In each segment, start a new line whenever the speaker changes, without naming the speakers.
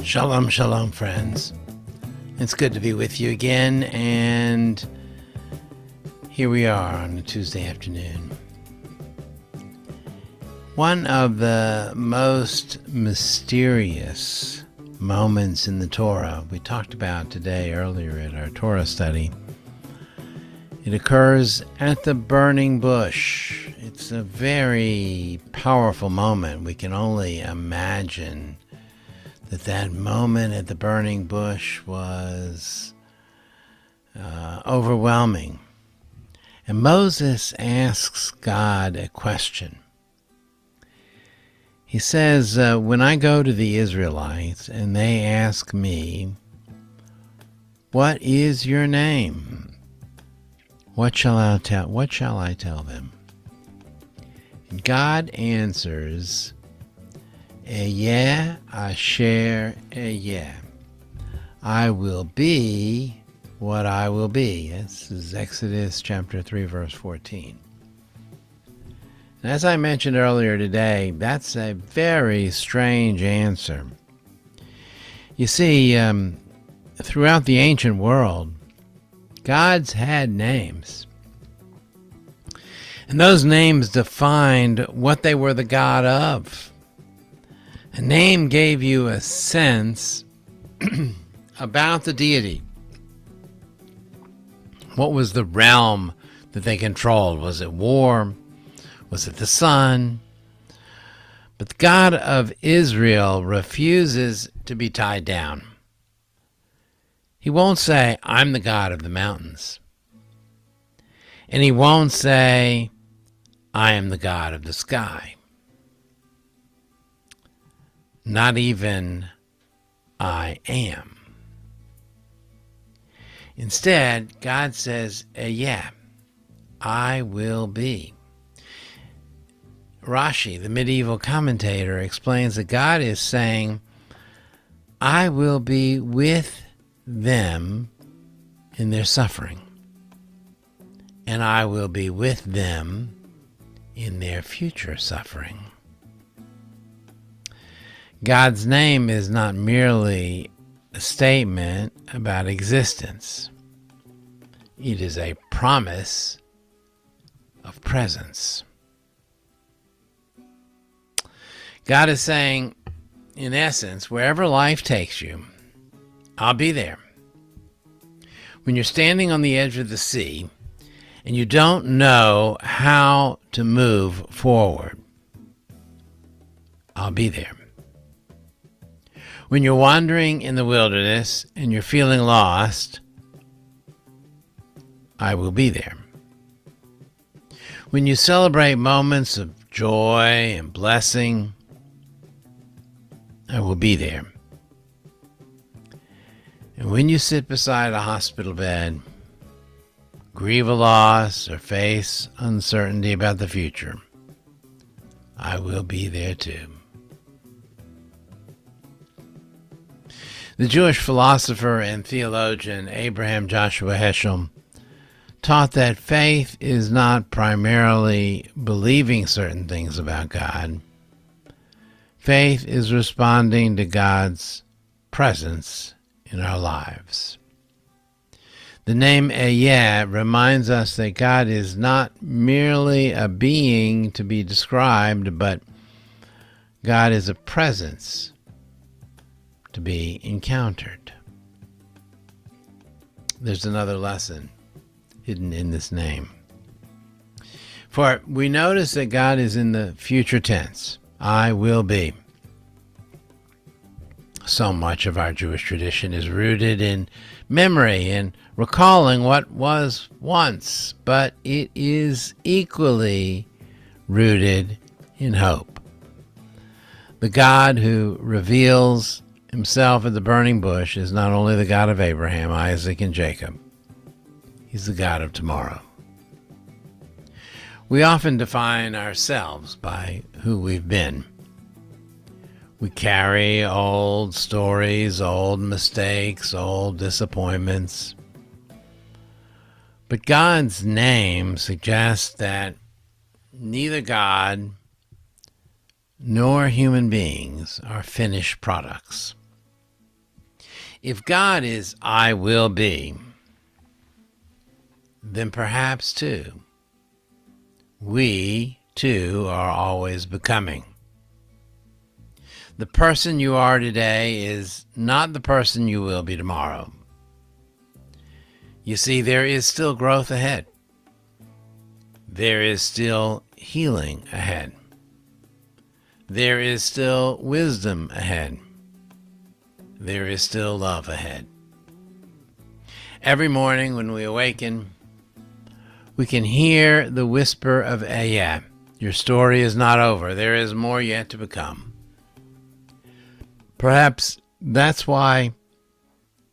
Shalom, shalom, friends. It's good to be with you again, and here we are on a Tuesday afternoon. One of the most mysterious moments in the Torah we talked about today earlier at our Torah study. It occurs at the burning bush. It's a very powerful moment. We can only imagine that moment at the burning bush was overwhelming. And Moses asks God a question. He says, when I go to the Israelites and they ask me, "What is your name?" What shall I tell them? And God answers, Eyeh asher eyeh. I will be what I will be. This is Exodus chapter 3, verse 14. And as I mentioned earlier today, that's a very strange answer. You see, throughout the ancient world, gods had names. And those names defined what they were the god of. A name gave you a sense about the deity. What was the realm that they controlled? Was it war? Was it the sun? But the God of Israel refuses to be tied down. He won't say, "I'm the God of the mountains." And he won't say, "I am the God of the sky." Not even I am. Instead, God says, "Yeah, I will be." Rashi, the medieval commentator, explains that God is saying, "I will be with them in their suffering, and I will be with them in their future suffering." God's name is not merely a statement about existence. It is a promise of presence. God is saying, in essence, wherever life takes you, I'll be there. When you're standing on the edge of the sea and you don't know how to move forward, I'll be there. When you're wandering in the wilderness and you're feeling lost, I will be there. When you celebrate moments of joy and blessing, I will be there. And when you sit beside a hospital bed, grieve a loss, or face uncertainty about the future, I will be there too. The Jewish philosopher and theologian Abraham Joshua Heschel taught that faith is not primarily believing certain things about God. Faith is responding to God's presence in our lives. The name Eyeh reminds us that God is not merely a being to be described, but God is a presence to be encountered. There's another lesson hidden in this name. For we notice that God is in the future tense. I will be. So much of our Jewish tradition is rooted in memory and recalling what was once, but it is equally rooted in hope. The God who reveals himself at the burning bush is not only the God of Abraham, Isaac, and Jacob. He's the God of tomorrow. We often define ourselves by who we've been. We carry old stories, old mistakes, old disappointments. But God's name suggests that neither God nor human beings are finished products. If God is I will be, then perhaps too, we too are always becoming. The person you are today is not the person you will be tomorrow. You see, there is still growth ahead. There is still healing ahead. There is still wisdom ahead. There is still love ahead. Every morning when we awaken, we can hear the whisper of Ayah. Your story is not over. There is more yet to become. Perhaps that's why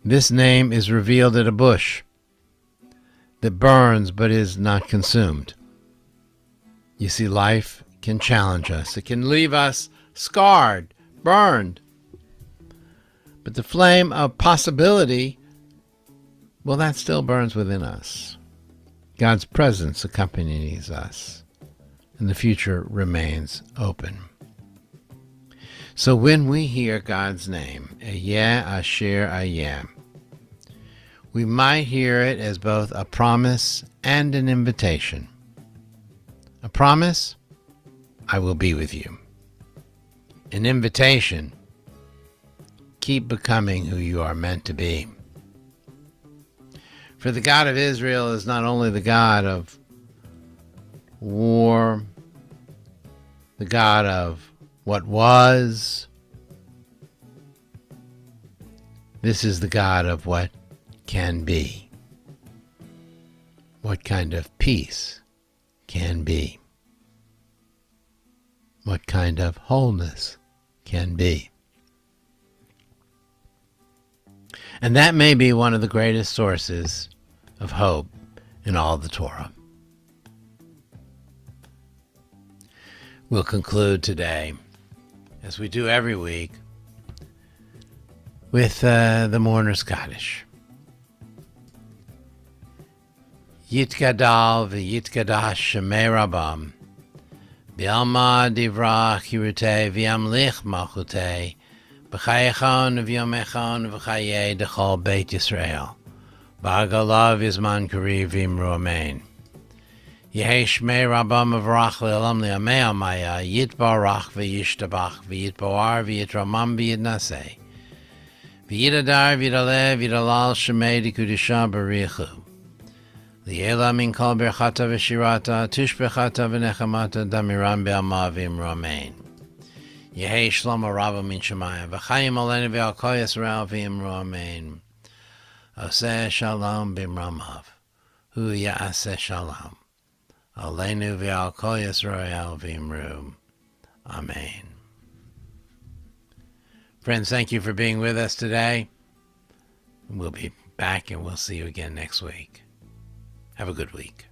this name is revealed at a bush that burns but is not consumed. You see, life can challenge us. It can leave us scarred, burned. But the flame of possibility, well, that still burns within us. God's presence accompanies us, and the future remains open. So when we hear God's name, Ehyeh Asher Ayeh, we might hear it as both a promise and an invitation. A promise, I will be with you. An invitation, keep becoming who you are meant to be. For the God of Israel is not only the God of war, the God of what was. This is the God of what can be. What kind of peace can be. What kind of wholeness can be. And that may be one of the greatest sources of hope in all the Torah. We'll conclude today, as we do every week, with the mourner's kaddish. Yitgadal v'yitgadash shemei rabam, b'alma divra chirutei v'yamlich malchutei, b'chayechon v'yomechon v'chayei dechol Beit Yisrael, b'agalav yizman kariv v'imru amen. Yehi shmei rabam avrach le'olam le'amei amaya, yitbarach v'yishtabach v'yitboar v'yitramam v'yitnaseh, v'yitadar v'yidaleh v'yidalal shemei d'kudisha barichu. Li'ela min kol berchata v'shirata, tush berchata v'nechamata, damiram be'alma v'imru amen. Yehi shlomo rabba min shemayim, v'chayim olenu v'al kol Yisrael v'imru amen. Oseh shalom b'imramav, hu ya'aseh shalom. Olenu v'al kol Yisrael v'imru amen. Friends, thank you for being with us today. We'll be back and we'll see you again next week. Have a good week.